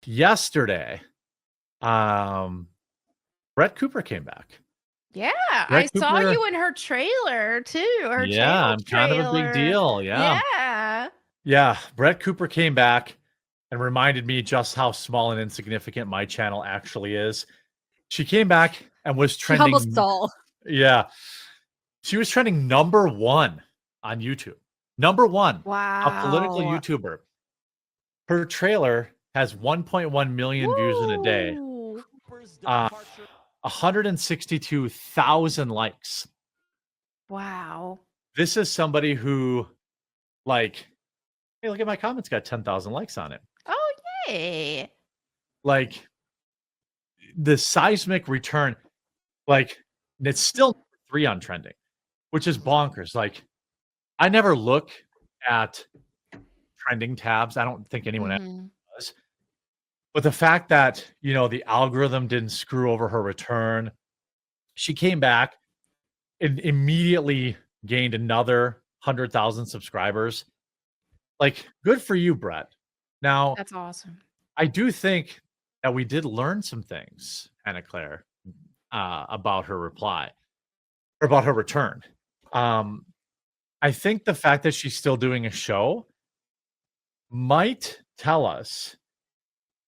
yesterday, Brett Cooper came back. Yeah, Brett I saw Cooper- you in her trailer too. Her Yeah, channel I'm kind of a big trailer. deal. Yeah. Yeah. Yeah, Brett Cooper came back and reminded me just how small and insignificant my channel actually is. She came back and was She trending. humbled us all. Yeah. She was trending #1 on YouTube. #1. Wow. A political YouTuber. Her trailer has 1.1 million views in a day. Woo. 162,000 likes. Wow. This is somebody who, like, hey, look at my comments, got 10,000 likes on it. Oh, yay. Like, the seismic return, like, it's still 3 on trending, which is bonkers. Like, I never look at trending tabs. I don't think anyone Mhm. does. But the fact that, the algorithm didn't screw over her return, she came back and immediately gained another 100,000 subscribers. Like, good for you, Brett. Now, That's awesome. I do think that we did learn some things, Anna Claire, about her reply, or about her return. I think the fact that she's still doing a show might tell us,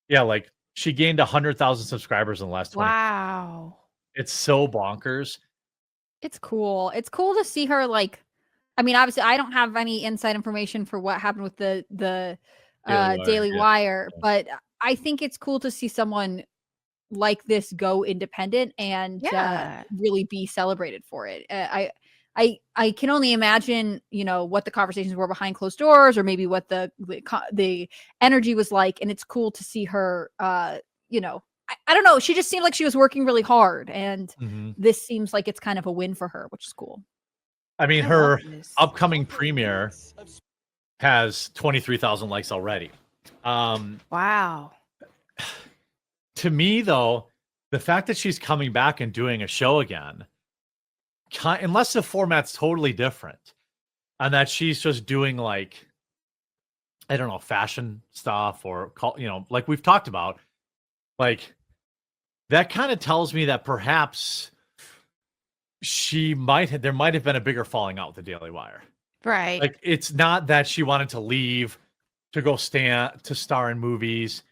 like, she gained 100,000 subscribers in the last 20. Wow. It's so bonkers. It's cool. It's cool to see her, like, I mean, obviously I don't have any inside information for what happened with the Daily Wire, but I think it's cool to see someone like this go independent and really be celebrated for it. I can only imagine, what the conversations were behind closed doors, or maybe what the energy was like. And it's cool to see her, I don't know. She just seemed like she was working really hard, and this seems like it's kind of a win for her, which is cool. I mean, her upcoming premiere has 23,000 likes already. Wow. To me, though, the fact that she's coming back and doing a show again, unless the format's totally different, and that she's just doing, like, I don't know, fashion stuff, or like we've talked about, like, that kind of tells me that perhaps there might have been a bigger falling out with the Daily Wire. Right. Like, it's not that she wanted to leave to go star in movies.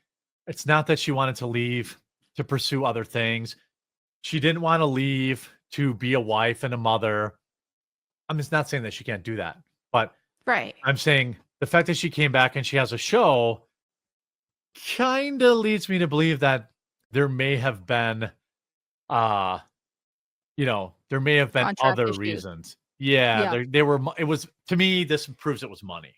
It's not that she wanted to leave to pursue other things. She didn't want to leave to be a wife and a mother. I'm just not saying that she can't do that, but right. I'm saying the fact that she came back and she has a show kind of leads me to believe that there may have been, other reasons. Yeah. It was, to me, this proves it was money.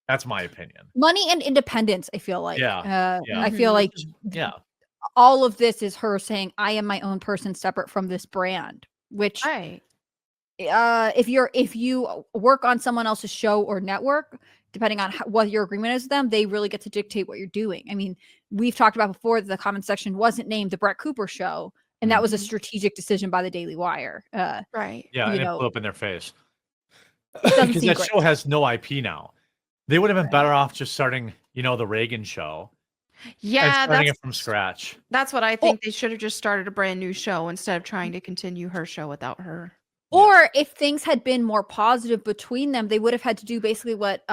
That's my opinion. Money and independence, I feel like. I feel like all of this is her saying, I am my own person separate from this brand, which if you work on someone else's show or network, depending on what your agreement is with them, they really get to dictate what you're doing. I mean, we've talked about before that the comment section wasn't named The Brett Cooper Show, and that was a strategic decision by the Daily Wire. Right. Yeah, and it blew up in their face. Because that show has no IP now. They would have been better off just starting, the Reagan show. Yeah, and starting it from scratch. That's what I think. They should have just started a brand new show instead of trying to continue her show without her. Or if things had been more positive between them, they would have had to do basically what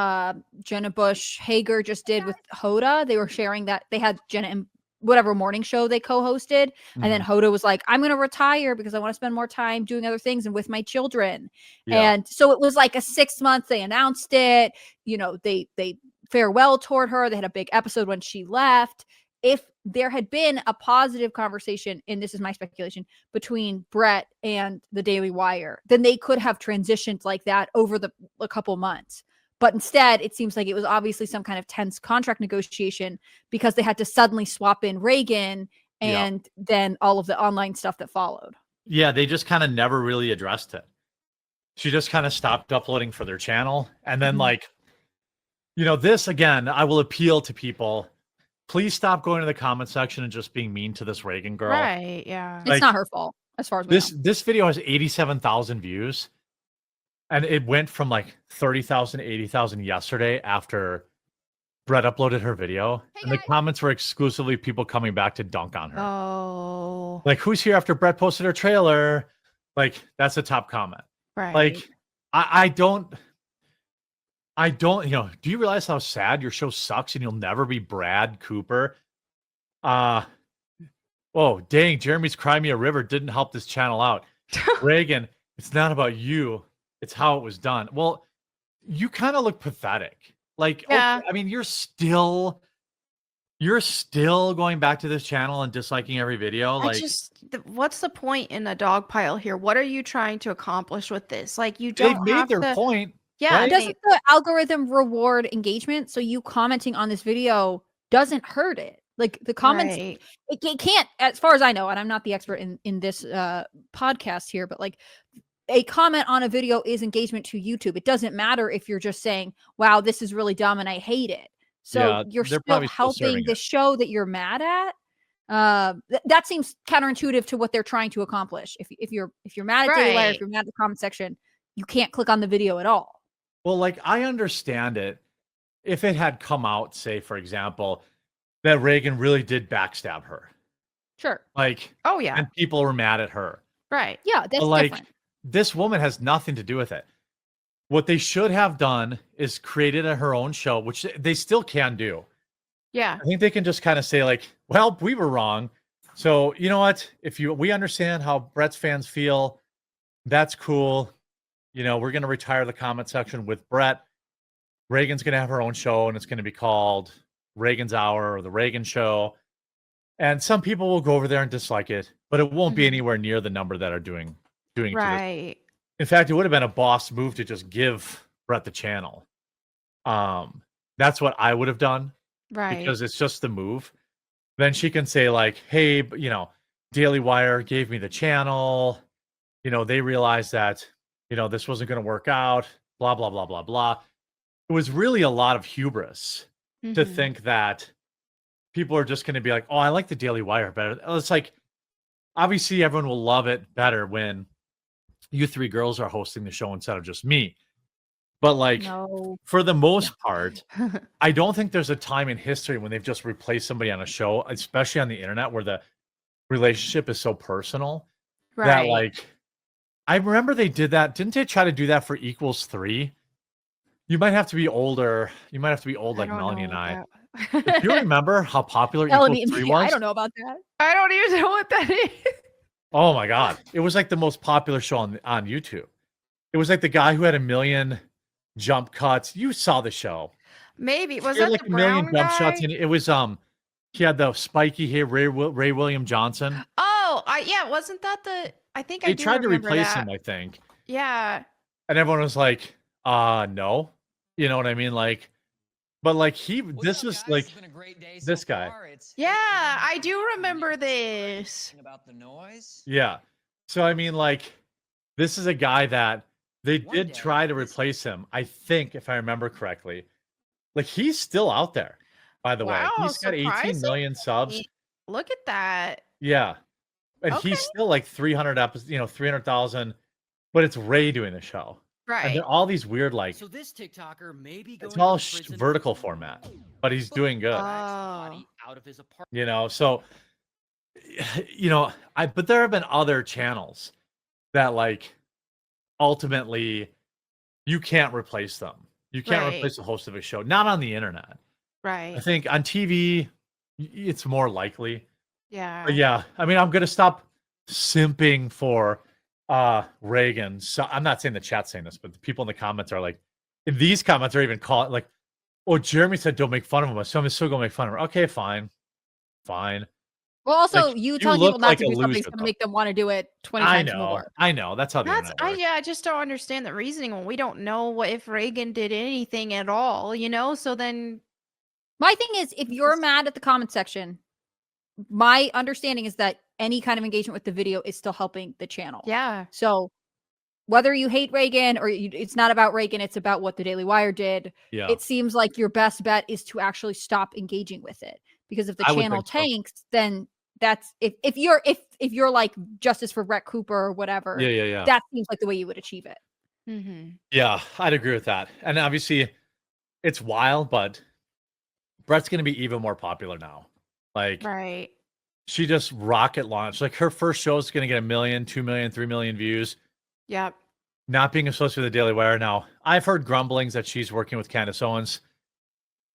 Jenna Bush Hager just did with Hoda. They were sharing that they had Jenna and whatever morning show they co-hosted, and then Hoda was like, I'm going to retire because I want to spend more time doing other things and with my children. And so it was like a 6 months. They announced it, they farewell toward her. They had a big episode when she left. If there had been a positive conversation, and this is my speculation, between Brett and the Daily Wire, then they could have transitioned like that over a couple months. But instead, it seems like it was obviously some kind of tense contract negotiation, because they had to suddenly swap in Reagan and then all of the online stuff that followed. Yeah, they just kind of never really addressed it. She just kind of stopped uploading for their channel. And then this, again, I will appeal to people. Please stop going to the comment section and just being mean to this Reagan girl. Right, yeah. It's not her fault, as far as we know. This video has 87,000 views. And it went from like 30,000 to 80,000 yesterday after Brett uploaded her video, Hey, and the guys. comments were exclusively people coming back to dunk on her. Oh, Like, who's here after Brett posted her trailer? Like, that's the top comment. right. Like, I don't, do you realize how sad your show sucks and you'll never be Brad Cooper? Oh, dang, Jeremy's Cry Me a River didn't help this channel out. Reagan, it's not about you, it's how it was done. Well, you kind of look pathetic. Like, Yeah. okay, I mean, you're still going back to this channel and disliking every video. Like, what's the point in a dog pile here? What are you trying to accomplish with this? Like, you they've don't made have their to. point. Yeah, right? Doesn't the algorithm reward engagement? So you commenting on this video doesn't hurt it. Like the comments, Right. it can't, as far as I know, and I'm not the expert in this podcast here, but like a comment on a video is engagement to YouTube. It doesn't matter if you're just saying, wow, this is really dumb and I hate it. So Yeah, you're they're still probably still helping serving the it. show that you're mad at. That seems counterintuitive to what they're trying to accomplish. If you're mad at Daily Wire, if Right. you're mad at the comment section, you can't click on the video at all. Well, like, I understand it if it had come out, say, for example, that Reagan really did backstab her. Sure. Like, Oh, yeah. and people were mad at her. Right. Yeah, that's But, like, different. this woman has nothing to do with it. What they should have done is created her own show, which they still can do. Yeah. I think they can just kind of say, like, well, we were wrong. So, you know what? We understand how Brett's fans feel, that's cool. You know, we're going to retire the comment section with Brett. Reagan's going to have her own show, and it's going to be called Reagan's Hour or the Reagan Show. And some people will go over there and dislike it, but it won't be Mhm. anywhere near the number that are doing it to this. Right. In fact, it would have been a boss move to just give Brett the channel. That's what I would have done Right. because it's just the move. Then she can say, like, hey, Daily Wire gave me the channel. They realized that, this wasn't going to work out, blah, blah, blah, blah, blah. It was really a lot of hubris to Mhm. think that people are just going to be like, oh, I like the Daily Wire better. It's like, obviously, everyone will love it better when you three girls are hosting the show instead of just me. But, like, No. for the most part, I don't think there's a time in history when they've just replaced somebody on a show, especially on the internet where the relationship is so personal that, Right. like, I remember they did that. Didn't they try to do that for Equals 3? You might have to be older. You might have to be old like don't Melonie and know I. what Do you remember how popular Melanie, Equals 3 I was? don't know about that. I don't even know what that is. Oh my God. It was like the most popular show on YouTube. It was like the guy who had 1 million jump cuts. You saw the show. Maybe. Was He had that like the 1 million brown jump guy? shots, and it was he had the spiky hair, Ray William Johnson. Oh, yeah. Wasn't that the? I think I They do tried to remember replace that. him, I think. Yeah. And everyone was like, no. You know what I mean? Like, but like this was like this guy. Yeah, I do remember this. About the noise. Yeah. So I mean, like, this is a guy that they One did day, try to this- replace him. I think, if I remember correctly, like, he's still out there. By the way, Wow, he's got 18 million subs. Look at that. Yeah, and Okay. he's still like 300 episodes, 300,000. But it's Ray doing the show, and Right. they're all these weird, like, So this TikToker may be going it's all to prison vertical for format, but he's doing good. body out of his apartment. So, but there have been other channels that, like, ultimately you can't replace them. You can't Right. replace the host of a show, not on the internet. I Right. think on TV, it's more likely. Yeah. But yeah, I mean, I'm gonna stop simping for Reagan. So I'm not saying the chat's saying this, but the people in the comments are like, these comments are even calling like, oh, Jeremy said don't make fun of him, so I'm still gonna make fun of her. Okay, fine. Well, also, Like, you you telling look people not like to a do something is loser, going to though. make them want to do it 20 I times know. more. I know. That's how the That's internet works. I just don't understand the reasoning when we don't know if Reagan did anything at all, so then My thing is, if you're Just- mad at the comment section, my understanding is that any kind of engagement with the video is still helping the channel. yeah. So whether you hate Reagan or it's not about Reagan, it's about what the Daily Wire did. Yeah. It seems like your best bet is to actually stop engaging with it, because if the I would channel think so. tanks, then that's if you're like justice for Brett Cooper or whatever. Yeah. That seems like the way you would achieve it. Mm-hmm. Yeah, I'd agree with that. And obviously, it's wild, but Brett's going to be even more popular now. Like, Right. she just rocket launched. Like, her first show is going to get 1 million, 2 million, 3 million views. Yep. Not being associated with the Daily Wire now. I've heard grumblings that she's working with Candace Owens.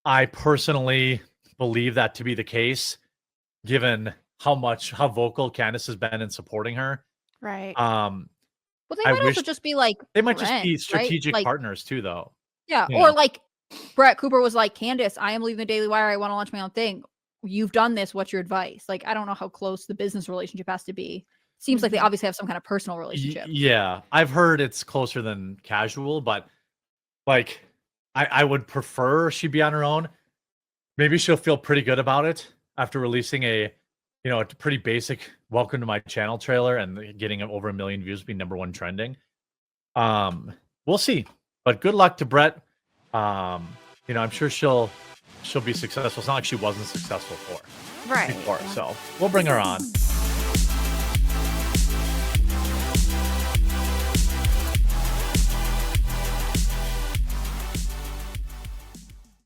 I personally believe that to be the case, given how vocal Candace has been in supporting her. Right. Well, they I might wish- also just be like They might just be friends, right? strategic Like, partners too, though. yeah, you or know. like Brett Cooper was like, Candace, I am leaving the Daily Wire. I want to launch my own thing. You've done this. What's your advice? Like, I don't know how close the business relationship has to be. Seems like they Mhm. obviously have some kind of personal relationship. Yeah, I've heard it's closer than casual, but like, I would prefer she be on her own. Maybe she'll feel pretty good about it after releasing a pretty basic welcome to my channel trailer and getting over 1 million views, being #1 trending. We'll see, but good luck to Brett. I'm sure she'll be successful. It's not like she wasn't successful Right. before, Yeah. so we'll bring her on.